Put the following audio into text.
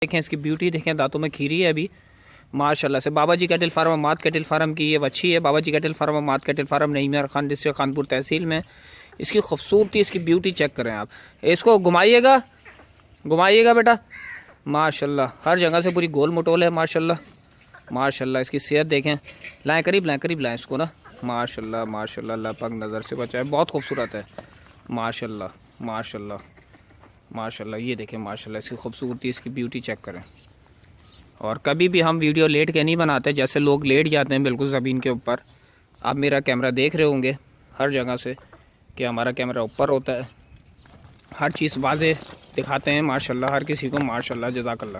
देखें इसकी ब्यूटी देखें, दांतों में खीरी है अभी माशाल्लाह से। बाबा जी कैटल फार्म मात कैटल फार्म की ये बच्ची है। बाबा जी कैटल फार्म मात कैटल फार्म नईम यार खान डिस्ट्रिक्ट खानपुर तहसील में। इसकी खूबसूरती, इसकी ब्यूटी चेक करें आप। इसको घुमाइएगा, घुमाइएगा बेटा माशाल्लाह। हर जगह से पूरी गोल मटोल है माशाल्लाह माशाल्लाह। इसकी सेहत देखें, लाएँ करीब लाएँ इसको ना माशाल्लाह माशाल्लाह। अल्लाह पाक नज़र से बचाए, बहुत खूबसूरत है माशाल्लाह माशाल्लाह माशाल्लाह। ये देखें माशाल्लाह इसकी खूबसूरती, इसकी ब्यूटी चेक करें। और कभी भी हम वीडियो लेट के नहीं बनाते, जैसे लोग लेट जाते हैं बिल्कुल ज़मीन के ऊपर। आप मेरा कैमरा देख रहे होंगे हर जगह से कि हमारा कैमरा ऊपर होता है, हर चीज़ वाज़े दिखाते हैं माशाल्लाह हर किसी को माशाल्लाह। जज़ाकल्लाह।